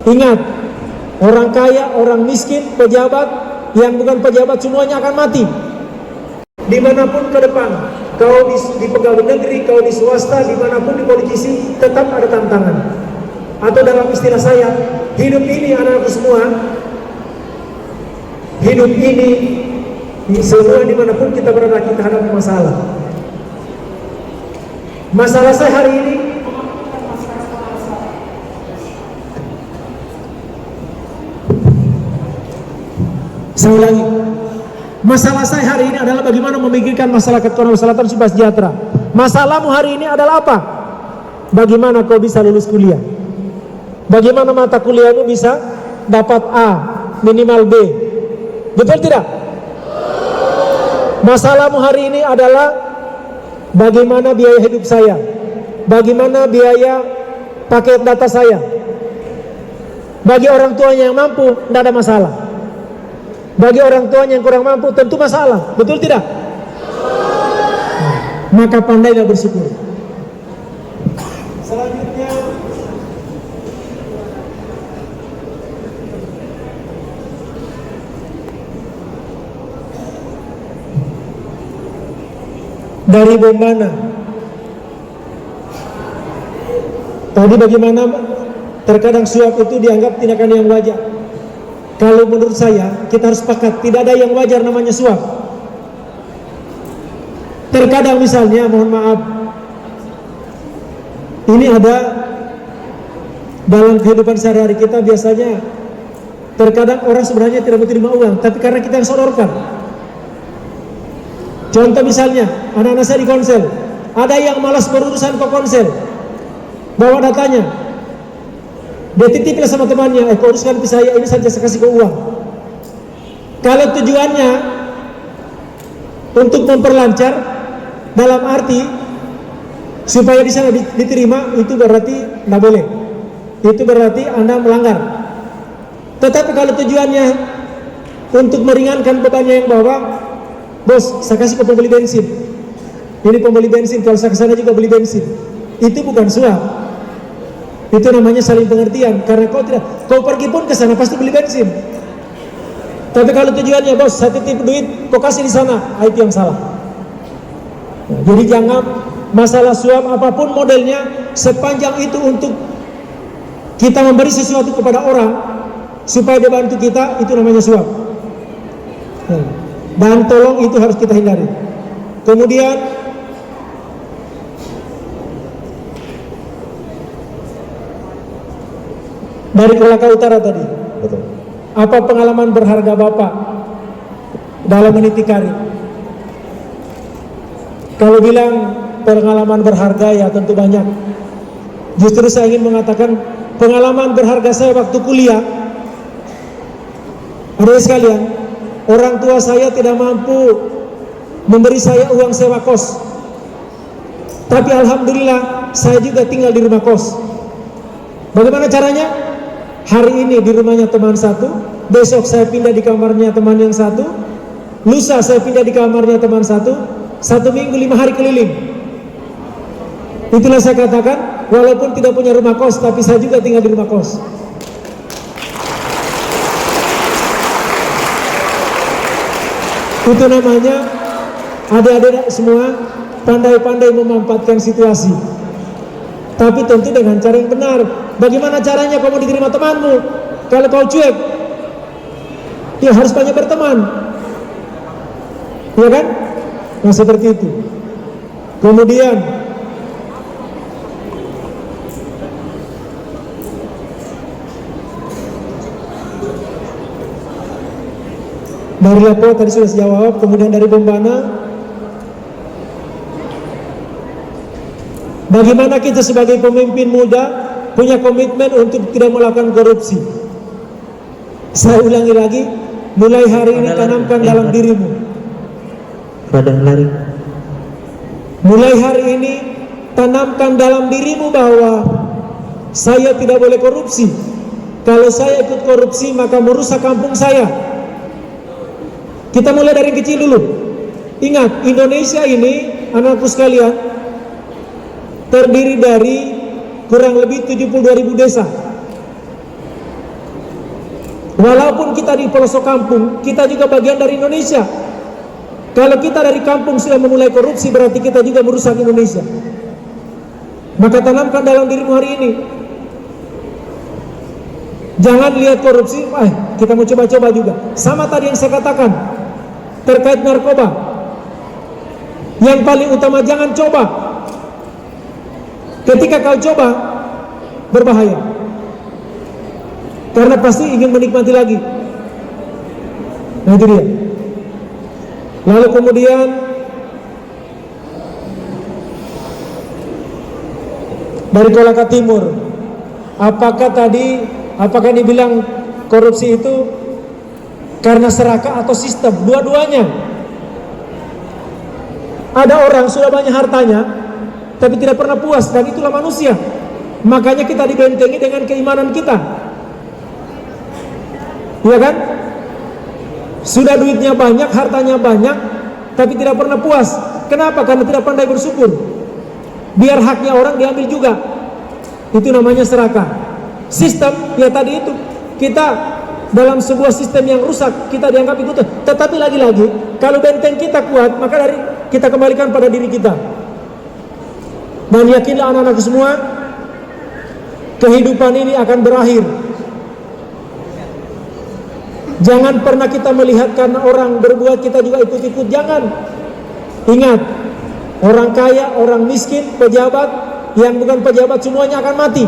Ingat, orang kaya, orang miskin, pejabat, yang bukan pejabat, semuanya akan mati. Dimanapun ke depan, kau di pegawai negeri, kau di swasta, dimanapun di politisi, tetap ada tantangan. Atau dalam istilah saya, hidup ini anak-anakku semua, hidup ini semua dimanapun kita berada, kita hadapi masalah. Masalah saya hari ini, saya ulangi, masalah saya hari ini adalah bagaimana memikirkan masyarakat Konawe Selatan supaya sejahtera. Masalahmu hari ini adalah apa? Bagaimana kau bisa lulus kuliah? Bagaimana mata kuliahmu bisa dapat A, minimal B? Betul tidak? Masalahmu hari ini adalah bagaimana biaya hidup saya? Bagaimana biaya paket data saya? Bagi orang tuanya yang mampu, tidak ada masalah. Bagi orang tuanya yang kurang mampu, tentu masalah. Betul tidak? Maka pandailah bersyukur. Selanjutnya, dari Bombana. Tadi bagaimana terkadang suap itu dianggap tindakan yang wajar. Kalau menurut saya, kita harus sepakat, tidak ada yang wajar namanya suap. Terkadang misalnya, mohon maaf, ini ada dalam kehidupan sehari-hari kita biasanya, terkadang orang sebenarnya tidak mau terima uang, tapi karena kita yang sodorkan. Contoh misalnya, anak-anak saya di konsel, ada yang malas berurusan ke konsel, bawa datanya, dia titiplah sama temannya, kau uruskan ke saya, ini saja saya kasih kau uang. Kalau tujuannya untuk memperlancar, dalam arti supaya di sana diterima, itu berarti tidak boleh. Itu berarti Anda melanggar. Tetapi kalau tujuannya untuk meringankan bebannya yang bawa, bos, saya kasih kau pembeli bensin. Ini pembeli bensin, kalau saya kesana juga beli bensin. Itu bukan suap. Itu namanya saling pengertian. Karena kau pergi pun ke sana pasti beli bensin. Tapi kalau tujuannya, bos, saya titip duit, kau kasih di sana, itu yang salah. Nah, jadi jangan masalah suap apapun modelnya, sepanjang itu untuk kita memberi sesuatu kepada orang supaya dia bantu kita, itu namanya suap. Nah, dan tolong itu harus kita hindari. Kemudian dari Kolaka Utara tadi, betul. Apa pengalaman berharga Bapak dalam meniti karir? Kalau bilang pengalaman berharga, ya tentu banyak. Justru saya ingin mengatakan pengalaman berharga saya waktu kuliah. Adik sekalian, orang tua saya tidak mampu memberi saya uang sewa kos. Tapi alhamdulillah saya juga tinggal di rumah kos. Bagaimana caranya? Hari ini di rumahnya teman satu, besok saya pindah di kamarnya teman yang satu, lusa saya pindah di kamarnya teman satu minggu 5 hari keliling. Itulah saya katakan, walaupun tidak punya rumah kos, tapi saya juga tinggal di rumah kos. Itu namanya adik-adik semua pandai-pandai memanfaatkan situasi. Tapi tentu dengan cara yang benar. Bagaimana caranya kamu diterima temanmu? Kalau kau cuek, ya harus banyak berteman, ya kan? Nah seperti itu. Kemudian dari Lapo tadi sudah saya jawab. Kemudian dari Bombana, bagaimana kita sebagai pemimpin muda punya komitmen untuk tidak melakukan korupsi. Saya ulangi lagi, mulai hari ini tanamkan dalam dirimu. Mulai hari ini tanamkan dalam dirimu bahwa saya tidak boleh korupsi. Kalau saya ikut korupsi maka merusak kampung saya. Kita mulai dari kecil dulu. Ingat, Indonesia ini, anak-anakku sekalian, terdiri dari kurang lebih 72.000 desa. Walaupun kita di pelosok kampung, kita juga bagian dari Indonesia. Kalau kita dari kampung sudah memulai korupsi, berarti kita juga merusak Indonesia. Maka tanamkan dalam dirimu hari ini. Jangan lihat korupsi, kita mau coba-coba juga. Sama tadi yang saya katakan terkait narkoba. Yang paling utama, jangan coba. Ketika kau coba, berbahaya. Karena pasti ingin menikmati lagi. Nah itu dia. Lalu kemudian dari Kolaka Timur, apakah dibilang korupsi itu karena serakah atau sistem? Dua-duanya. Ada orang sudah banyak hartanya tapi tidak pernah puas, dan itulah manusia. Makanya kita dibentengi dengan keimanan kita. Iya kan? Sudah duitnya banyak, hartanya banyak, tapi tidak pernah puas. Kenapa? Karena tidak pandai bersyukur. Biar haknya orang diambil juga. Itu namanya serakah. Sistem, ya tadi itu. Kita dalam sebuah sistem yang rusak, kita dianggap ikut. Tetapi lagi-lagi, kalau benteng kita kuat, maka kita kembalikan pada diri kita. Dan yakinlah anak-anak semua, kehidupan ini akan berakhir. Jangan pernah kita melihat karena orang berbuat kita juga ikut-ikut. Jangan. Ingat, orang kaya, orang miskin, pejabat, yang bukan pejabat, semuanya akan mati.